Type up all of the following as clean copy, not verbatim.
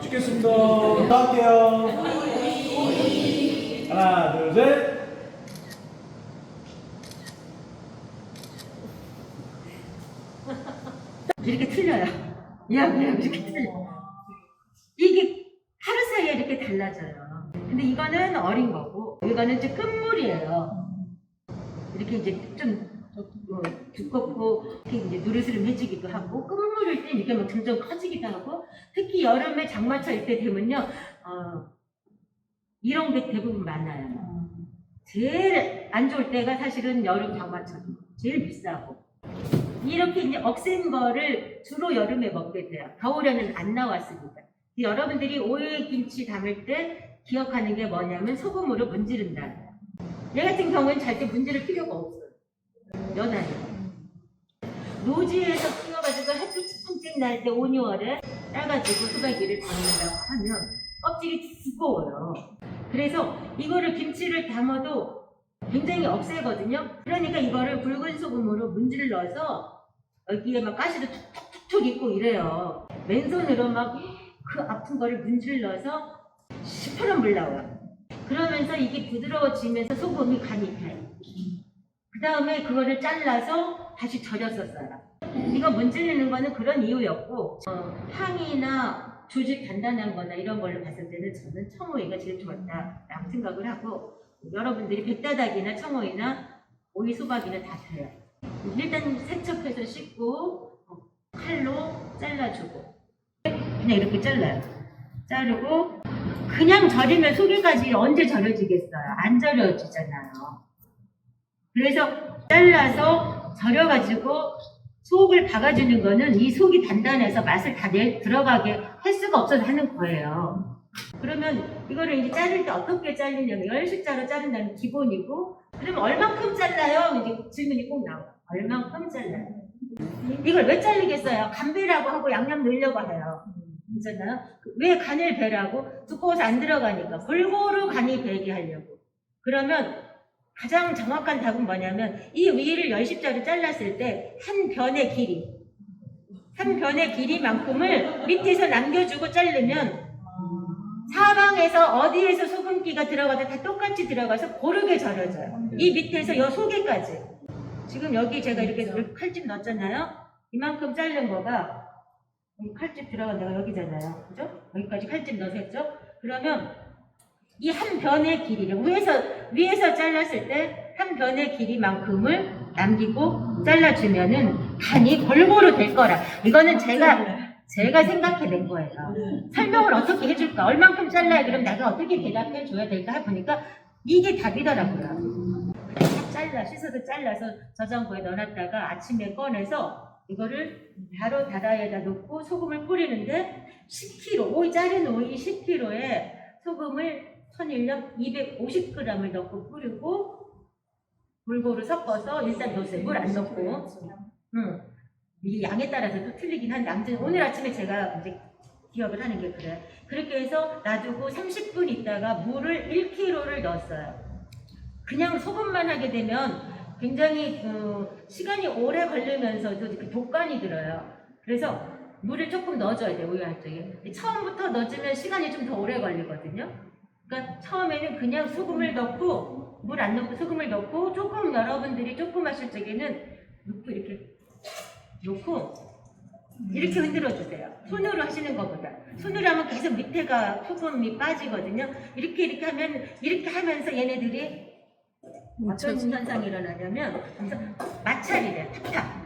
찍겠습니다. 할게요. 하나, 둘, 셋. 이렇게 틀려요. 야, 이렇게 틀려. 이게 하루 사이에 이렇게 달라져요. 근데 이거는 어린 거고, 이거는 이제 끝물이에요. 이렇게 이제 좀 두껍고, 이렇게 이제 누르스름해지기도 하고, 끝물일 때 이렇게 막 점점 커지기도 하고, 특히 여름에 장마철 때 되면요, 이런 게 대부분 많아요. 제일 안 좋을 때가 사실은 여름 장마철이에요. 제일 비싸고. 이렇게 이제 억센 거를 주로 여름에 먹게 돼요. 겨울에는 안 나왔으니까. 여러분들이 오이김치 담을 때 기억하는 게 뭐냐면 소금으로 문지른다. 얘 같은 경우는 절대 문지를 필요가 없어요. 연하게. 노지에서 키워가지고 햇빛 팡쨍 날 때 5, 6월에 따가지고 수박이를 담는다고 하면 껍질이 두꺼워요. 그래서 이거를 김치를 담아도 굉장히 억세거든요. 그러니까 이거를 붉은 소금으로 문질러서 여기에 막 가시도 툭툭툭툭 있고 이래요. 맨손으로 막 그 아픈 거를 문질러서 시퍼런 물 나와요. 그러면서 이게 부드러워지면서 소금이 간이 돼요. 그 다음에 그거를 잘라서 다시 절여서 써요. 이거 문지르는 거는 그런 이유였고, 향이나 조직 단단한 거나 이런 걸로 봤을 때는 저는 청오이가 제일 좋았다라고 생각을 하고, 여러분들이 백다닥이나 청오이나 오이 수박이나 다 돼요. 일단 세척해서 씻고 칼로 잘라주고 그냥 이렇게 잘라요. 자르고 그냥 절이면 속에까지 언제 절여지겠어요? 안 절여지잖아요. 그래서 잘라서 절여가지고 속을 박아주는 거는 이 속이 단단해서 맛을 다 들어가게 할 수가 없어서 하는 거예요. 그러면 이거를 이제 자를 때 어떻게 자르냐면 10식자로 자른다는 기본이고, 그러면 얼만큼 잘라요? 이제 질문이 꼭 나와요. 얼만큼 잘라요? 이걸 왜 자르겠어요? 간배라고 하고 양념 넣으려고 해요. 있잖아요. 왜 간을 배라고? 두꺼워서 안 들어가니까. 골고루 간이 배게 하려고. 그러면 가장 정확한 답은 뭐냐면 이 위를 10식자로 잘랐을 때 한 변의 길이만큼을 밑에서 남겨주고 자르면 사방에서 어디에서 소금기가 들어가도 다 똑같이 들어가서 고르게 절여져요. 이 밑에서 요 속에까지. 지금 여기 제가 이렇게 칼집 넣었잖아요. 이만큼 자른 거가 칼집 들어간 데가 여기잖아요. 그죠? 여기까지 칼집 넣었죠? 그러면 이 한 변의 길이를 위에서 잘랐을 때 한 변의 길이만큼을 남기고 잘라주면은 간이 골고루 될 거라. 이거는 제가 생각해낸 거예요. 설명을 어떻게 해줄까? 얼만큼 잘라야 그럼 내가 어떻게 대답해줘야 될까 해보니까 이게 답이더라고요. 딱 씻어서 잘라서 저장고에 넣어놨다가 아침에 꺼내서 이거를 바로 다다에다 놓고 소금을 뿌리는데 10kg, 오이 자른 오이 10kg에 소금을 천일염 250g을 넣고 뿌리고 골고루 섞어서 일단 넣었어요. 물 안 넣고. 이게 양에 따라서 또 틀리긴 한데 아무튼 오늘 아침에 제가 이제 기억을 하는 게 그래. 그렇게 해서 놔두고 30분 있다가 물을 1kg를 넣었어요. 그냥 소금만 하게 되면 굉장히 시간이 오래 걸리면서도 독감이 들어요. 그래서 물을 조금 넣어줘야 돼요. 우유할 적에. 처음부터 넣어주면 시간이 좀 더 오래 걸리거든요. 그러니까 처음에는 그냥 소금을 넣고 물 안 넣고 소금을 넣고 조금 여러분들이 조금 하실 적에는 넣고 이렇게 놓고 이렇게 흔들어 주세요. 손으로 하시는 것보다. 손으로 하면 계속 밑에가 소금이 빠지거든요. 이렇게 하면 이렇게 하면서 얘네들이 어떤 현상이 일어나냐면 마찰이래. 탁탁.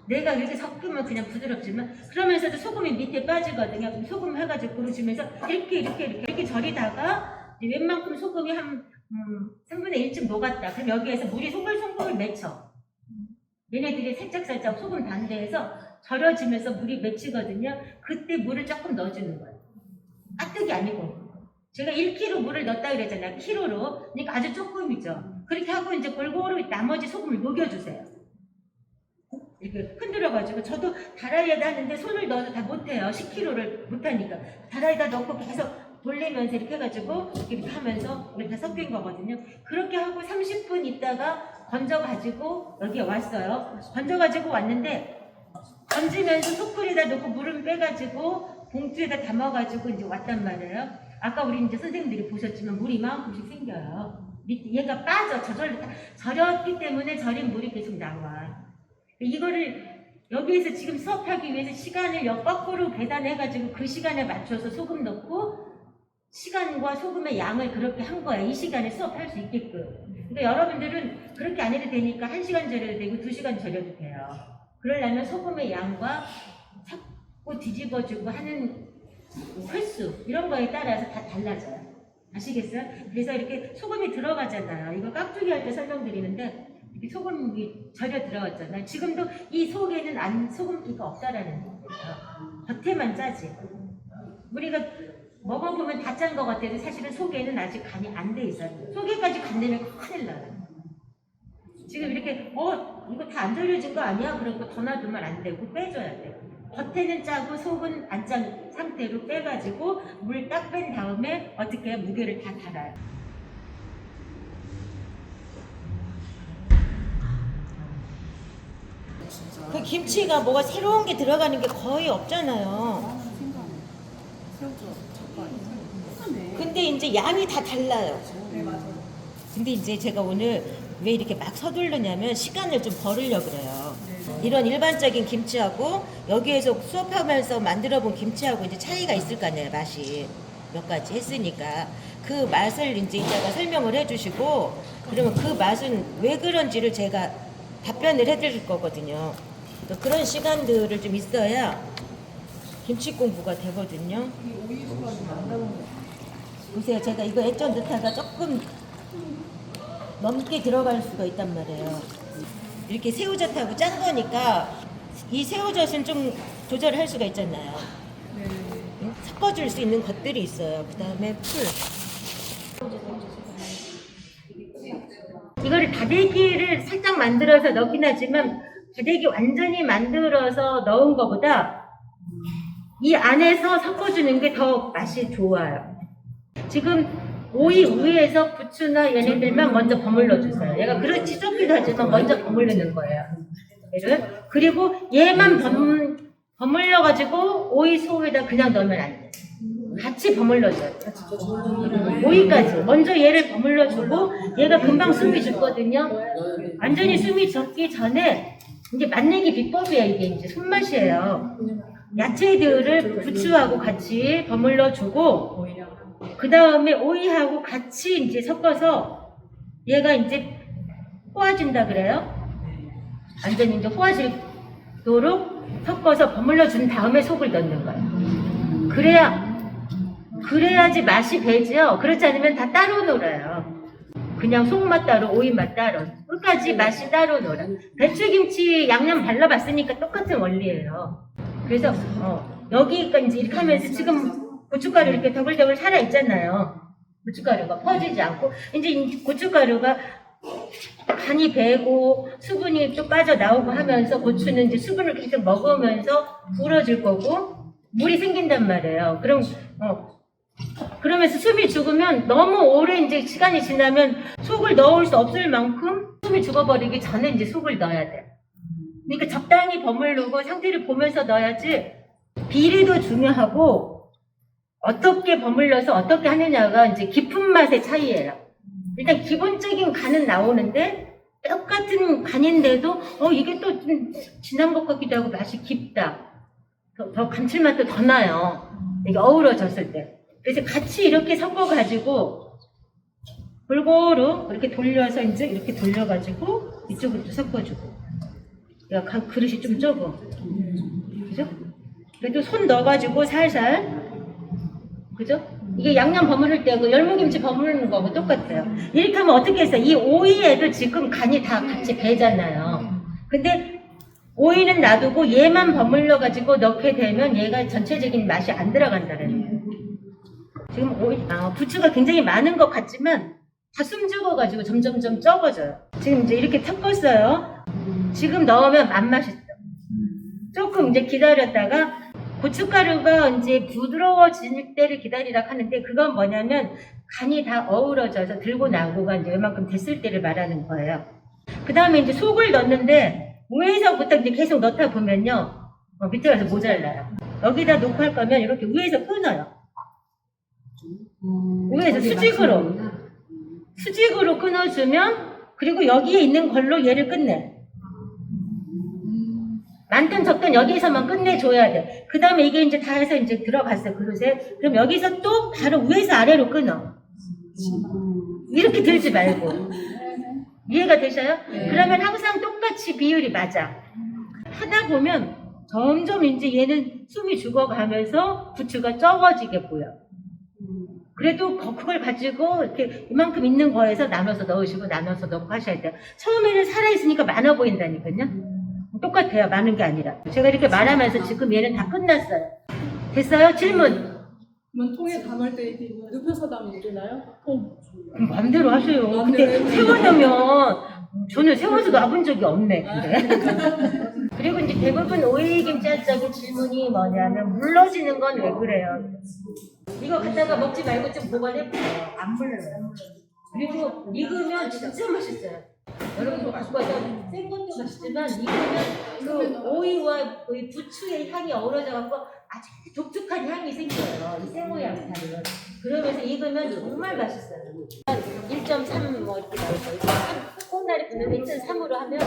내가 이렇게 섞으면 그냥 부드럽지만 그러면서도 소금이 밑에 빠지거든요. 그럼 소금 해가지고 부르시면서 이렇게 절이다가 웬만큼 소금이 한 3분의 1쯤 녹았다. 그럼 여기에서 물이 송글송글 맺혀. 얘네들이 살짝살짝 소금 반대해서 절여지면서 물이 맺히거든요. 그때 물을 조금 넣어주는 거예요. 가득이 아니고. 제가 1kg 물을 넣었다 그랬잖아요. 키로로. 그러니까 아주 조금이죠. 그렇게 하고 이제 골고루 나머지 소금을 녹여주세요. 이렇게 흔들어가지고 저도 다라이에다 하는데 손을 넣어도 다 못해요. 10kg를 못하니까. 다라이에다 넣고 계속 돌리면서 이렇게 해가지고 이렇게 하면서 이렇게 다 섞인 거거든요. 그렇게 하고 30분 있다가 건져가지고 여기에 왔어요. 건져가지고 왔는데 건지면서 소쿠리에다 넣고 물을 빼가지고 봉투에다 담아가지고 이제 왔단 말이에요. 아까 우리 이제 선생님들이 보셨지만 물이 이만큼씩 생겨요. 얘가 빠져. 절였기 때문에 절인 물이 계속 나와. 이거를 여기에서 지금 수업하기 위해서 시간을 거꾸로 계산해가지고 그 시간에 맞춰서 소금 넣고 시간과 소금의 양을 그렇게 한 거야. 이 시간에 수업할 수 있게끔. 그러니까 여러분들은 그렇게 안 해도 되니까 1시간 절여도 되고 2시간 절여도 돼요. 그러려면 소금의 양과 자꾸 뒤집어주고 하는 횟수 이런 거에 따라서 다 달라져요. 아시겠어요? 그래서 이렇게 소금이 들어가잖아요. 이거 깍두기 할 때 설명드리는데 이렇게 소금이 절여 들어갔잖아요. 지금도 이 속에는 소금기가 없다라는 거예요. 겉에만 짜지. 우리가 먹어보면 다 짠 것 같아도 사실은 속에는 아직 간이 안 돼 있어요. 속에까지 간 되면 큰일 나요. 지금 이렇게 이거 다 안 절여진 거 아니야? 그런 거 더 놔두면 안 되고 빼줘야 돼요. 겉에는 짜고 속은 안 짠 상태로 빼가지고 물 딱 뺀 다음에 어떻게 무게를 다 달아요. 그 김치가 뭐가 새로운 게 들어가는 게 거의 없잖아요. 근데 이제 양이 다 달라요. 근데 이제 제가 오늘 왜 이렇게 막 서두르냐면 시간을 좀 벌으려고 그래요. 이런 일반적인 김치하고 여기에서 수업하면서 만들어 본 김치하고 이제 차이가 있을 거 아니에요. 맛이 몇 가지 했으니까 그 맛을 이제 이따가 설명을 해주시고 그러면 그 맛은 왜 그런지를 제가 답변을 해드릴 거거든요. 그런 시간들을 좀 있어야 김치 공부가 되거든요. 보세요. 제가 이거 액젓 넣다가 조금 넘게 들어갈 수가 있단 말이에요. 이렇게 새우젓하고 짠 거니까 이 새우젓은 좀 조절할 수가 있잖아요. 섞어줄 수 있는 것들이 있어요. 그 다음에 풀. 이거를 다대기를 살짝 만들어서 넣긴 하지만 다대기 완전히 만들어서 넣은 것보다 이 안에서 섞어주는 게 더 맛이 좋아요. 지금 오이 위에서 부추나 얘네들만 먼저 버물러 주세요. 얘가 그렇지 좁기도 하지만 먼저 버무르는 거예요. 얘를. 그리고 얘만 버물러 가지고 오이 속에다 그냥 넣으면 안 돼. 같이 버물러 줘요. 오이까지. 먼저 얘를 버물러 주고 얘가 금방 숨이 죽거든요. 완전히 숨이 죽기 전에 이제 맛내기 비법이에요. 이게 이제 손맛이에요. 야채들을 부추하고 같이 버물러 주고 그 다음에 오이하고 같이 이제 섞어서 얘가 이제 호아진다 그래요. 완전히 이제 호아지도록 섞어서 버물러 준 다음에 속을 넣는 거예요. 그래야지 맛이 배죠. 그렇지 않으면 다 따로 놀아요. 그냥 속맛 따로 오이맛 따로 끝까지 맛이 따로 놀아. 배추김치 양념 발라봤으니까 똑같은 원리예요. 그래서 여기가 이제 이렇게 하면서 지금 고춧가루 이렇게 더글더글 살아있잖아요. 고춧가루가 퍼지지 않고 이제 고춧가루가 간이 배고 수분이 또 빠져나오고 하면서 고추는 이제 수분을 계속 먹으면서 불어질 거고 물이 생긴단 말이에요. 그러면서 숨이 죽으면 너무 오래 이제 시간이 지나면 속을 넣을 수 없을 만큼 숨이 죽어버리기 전에 이제 속을 넣어야 돼. 그러니까 적당히 버무르고 상태를 보면서 넣어야지. 비리도 중요하고 어떻게 버물러서 어떻게 하느냐가 이제 깊은 맛의 차이예요. 일단 기본적인 간은 나오는데 똑같은 간인데도 이게 또 좀 진한 것 같기도 하고 맛이 깊다. 더 감칠맛도 더 나요. 이게 어우러졌을 때. 그래서 같이 이렇게 섞어가지고 골고루 이렇게 돌려서 이제 이렇게 돌려가지고 이쪽으로 또 섞어주고. 그릇이 좀 좁아. 그죠? 그래도 손 넣어가지고 살살. 그죠? 이게 양념 버무릴 때하고 열무김치 버무리는 거하고 똑같아요. 이렇게 하면 어떻게 했어요? 이 오이에도 지금 간이 다 같이 배잖아요. 근데 오이는 놔두고 얘만 버물러 가지고 넣게 되면 얘가 전체적인 맛이 안 들어간다는 거예요. 지금 부추가 굉장히 많은 것 같지만 다 숨죽어가지고 점점점 적어져요. 지금 이제 이렇게 섞었어요. 지금 넣으면 안 맛있어. 조금 이제 기다렸다가 고춧가루가 이제 부드러워질 때를 기다리라 하는데 그건 뭐냐면 간이 다 어우러져서 들고 나오고가 이제 얼만큼 됐을 때를 말하는 거예요. 그 다음에 이제 속을 넣는데 위에서부터 이제 계속 넣다 보면요 밑에 가서 모자라요. 여기다 놓고 할 거면 이렇게 위에서 끊어요. 위에서 수직으로 끊어주면, 그리고 여기에 있는 걸로 얘를 끝내. 많든 적든 여기에서만 끝내줘야 돼. 그 다음에 이게 이제 다 해서 이제 들어갔어, 그릇에. 그럼 여기서 또 바로 위에서 아래로 끊어. 이렇게 들지 말고. 이해가 되셔요? 그러면 항상 똑같이 비율이 맞아. 하다 보면 점점 이제 얘는 숨이 죽어가면서 부추가 적어지게 보여. 그래도 그걸 가지고 이렇게 이만큼 있는 거에서 나눠서 넣으시고 나눠서 넣고 하셔야 돼요. 처음에는 살아있으니까 많아 보인다니까요. 똑같아요. 많은 게 아니라. 제가 이렇게 말하면서 지금 얘는 다 끝났어요. 됐어요? 질문. 그러면 통에 담을 때 이렇게 눕혀서 담으면 되나요? 마음대로 하세요. 근데 세워놓으면 저는 세워서 놔본 적이 없네. 근데. 그리고 이제 대부분 오이김치 할 적에 질문이 뭐냐면 물러지는 건 왜 그래요? 이거 갖다가 먹지 말고 좀 보관해보세요. 안 물러요. 그리고 익으면 진짜 맛있어요. 여러분도 갖고 와서 생 것도 맛있지만 익으면 그 오이와 그 부추의 향이 어우러져갖고 아주 독특한 향이 생겨요. 이 생오이 양파는. 그러면서 익으면 정말 맛있어요. 1.3 뭐 이렇게 나올 거예요. 콩나리 뿌는 1.3으로 하면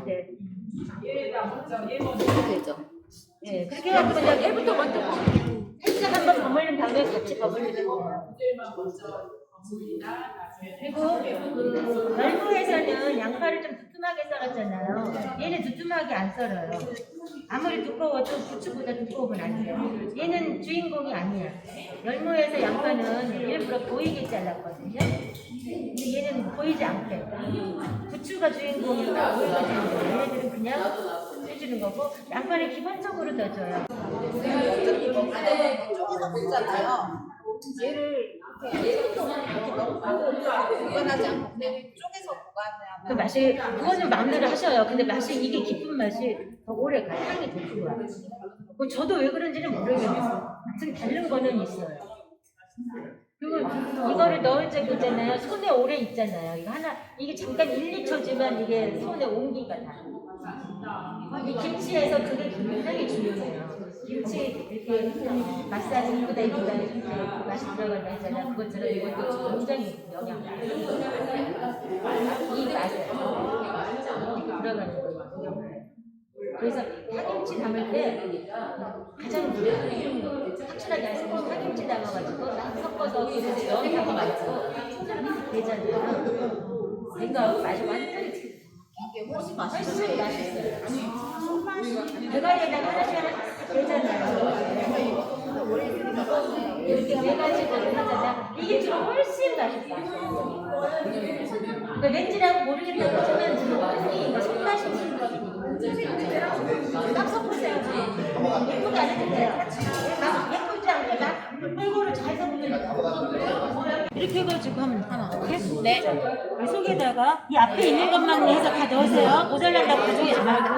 네. 되죠. 예, 그렇게 해가지고 그냥 얘부터 먼저 살짝 한번 버무린 다음에 같이 버무리는 거예요. 그리고 그 열무에서는 양파를 좀 두툼하게 썰었잖아요. 얘는 두툼하게 안 썰어요. 아무리 두꺼워도 부추보다 두꺼우면 안 돼요. 얘는 주인공이 아니야. 열무에서 양파는 일부러 보이게 잘랐거든요. 근데 얘는 보이지 않게. 부추가 주인공이고 오이가 주인공. 얘네들은 그냥 해주는 거고 양파는 기본적으로 넣어줘요. 쪼개서 먹잖아요. 얘를 이렇게 보관하지 않고 그냥 쪼개서 보관하면 그 맛이 그거는 마음대로 하셔요. 근데 맛이 이게 깊은 맛이 더 오래 가. 향이 더 좋아. 그 저도 왜 그런지는 모르겠어요. 하여튼 다른 거는 있어요. 그리고 이거를 넣을 적 있잖아요. 손에 오래 있잖아요. 이거 하나 이게 잠깐 1, 2초지만 이게 손에 온기가 나. 이 김치에서 그게 굉장히 중요해요. 김치 이렇게 마사지 이쁘다 이쁘다 이렇게 맛이 들어간다 했잖아요. 그것처럼 이것도 굉장히 영향을 이 맛에 들어가는 거예요. 그래서 파김치 담을 때 가장 확실하게 하시면 파김치 담아가지고 딱 섞어서 그릇에 넣어가지고 되잖아요. 그러니까 맛이 완전히 이게 훨씬 훨씬 맛있어요. 맛있어요. 대가리에다가 하나씩 되잖아요. 이렇게 네 가지를 하잖아. 이게 좀 훨씬 맛있어요. 그러니까 왠지라고 모르겠다고 하지만 지금 손맛이 딱 섞으세요. 예쁘게 안 해도 돼요. 막 예쁘지 않게 막 골고루 잘 섞으세요. 이렇게 해가지고 하면 하나. 네. 이 속에다가 이 앞에 있는 것만 해서 다 넣으세요. 모자란다고 가져오지 말고.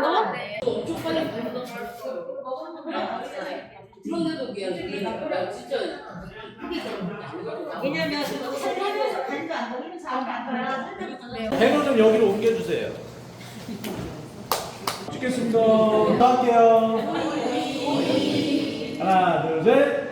왜냐면 살면서 간도 안 먹이는 사람도 안 봐요. 팬을 좀 여기로 옮겨주세요. 찍겠습니다. 할게요. 하나, 둘, 셋.